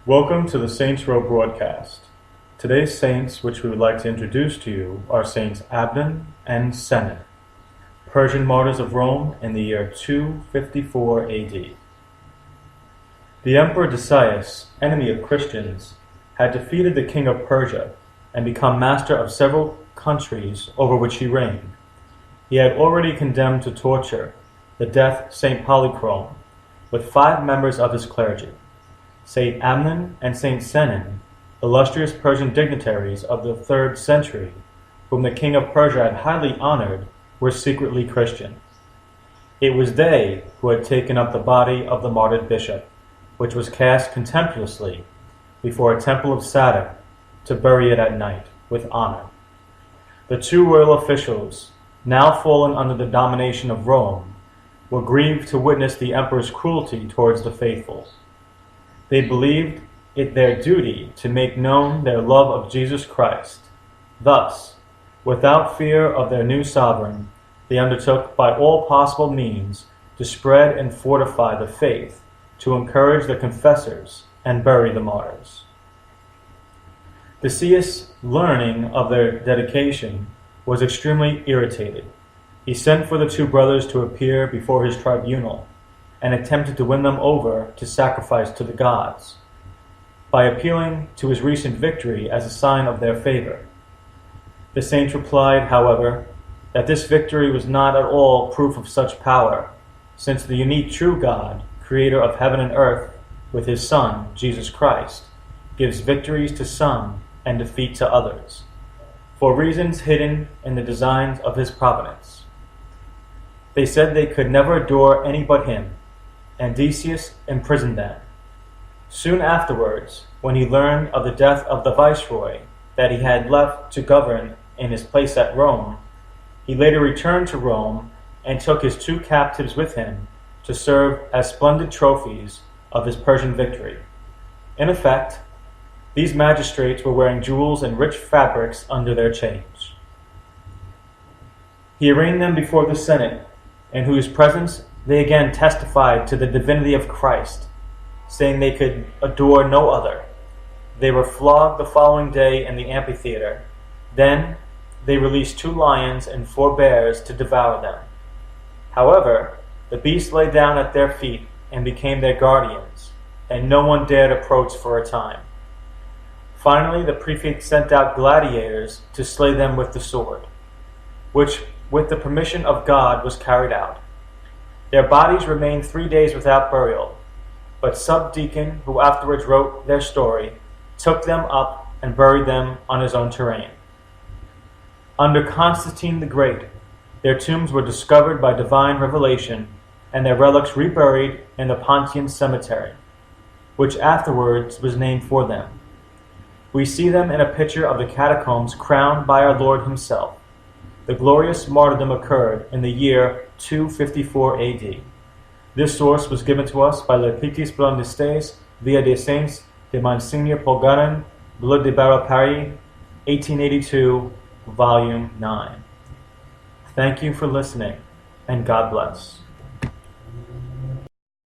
Welcome to the Saints Row broadcast. Today's saints, which we would like to introduce to you, are Saints Abba and Seddan, Persian martyrs of Rome in the year 254 AD. The Emperor Decius, enemy of Christians, had defeated the king of Persia and become master of several countries over which he reigned. He had already condemned to torture the death Saint Polychrome with 5 members of his clergy. Saint Abba and Saint Seddan, illustrious Persian dignitaries of the 3rd century, whom the king of Persia had highly honored, were secretly Christian. It was they who had taken up the body of the martyred bishop, which was cast contemptuously before a temple of Saturn, to bury it at night with honor. The 2 royal officials, now fallen under the domination of Rome, were grieved to witness the emperor's cruelty towards the faithful. They believed it their duty to make known their love of Jesus Christ. Thus, without fear of their new sovereign, they undertook by all possible means to spread and fortify the faith, to encourage the confessors and bury the martyrs. Decius, learning of their dedication, was extremely irritated. He sent for the 2 brothers to appear before his tribunal and attempted to win them over to sacrifice to the gods, by appealing to his recent victory as a sign of their favor. The saints replied, however, that this victory was not at all proof of such power, since the unique true God, creator of heaven and earth, with his Son, Jesus Christ, gives victories to some and defeat to others, for reasons hidden in the designs of his providence. They said they could never adore any but him, and Decius imprisoned them. Soon afterwards, when he learned of the death of the viceroy that he had left to govern in his place at Rome, he later returned to Rome and took his 2 captives with him to serve as splendid trophies of his Persian victory. In effect, these magistrates were wearing jewels and rich fabrics under their chains. He arraigned them before the Senate, in whose presence they again testified to the divinity of Christ, saying they could adore no other. They were flogged the following day in the amphitheater. Then they released 2 lions and 4 bears to devour them. However, the beasts lay down at their feet and became their guardians, and no one dared approach for a time. Finally, the prefect sent out gladiators to slay them with the sword, which, with the permission of God, was carried out. Their bodies remained 3 days without burial, but Subdeacon, who afterwards wrote their story, took them up and buried them on his own terrain. Under Constantine the Great, their tombs were discovered by divine revelation, and their relics reburied in the Pontian Cemetery, which afterwards was named for them. We see them in a picture of the catacombs crowned by our Lord himself. The glorious martyrdom occurred in the year 254 AD. This source was given to us by Lepitis Blondistes via des Saints de Monsignor Polgarin, Bleu de Barra Paris, 1882, Volume 9. Thank you for listening, and God bless.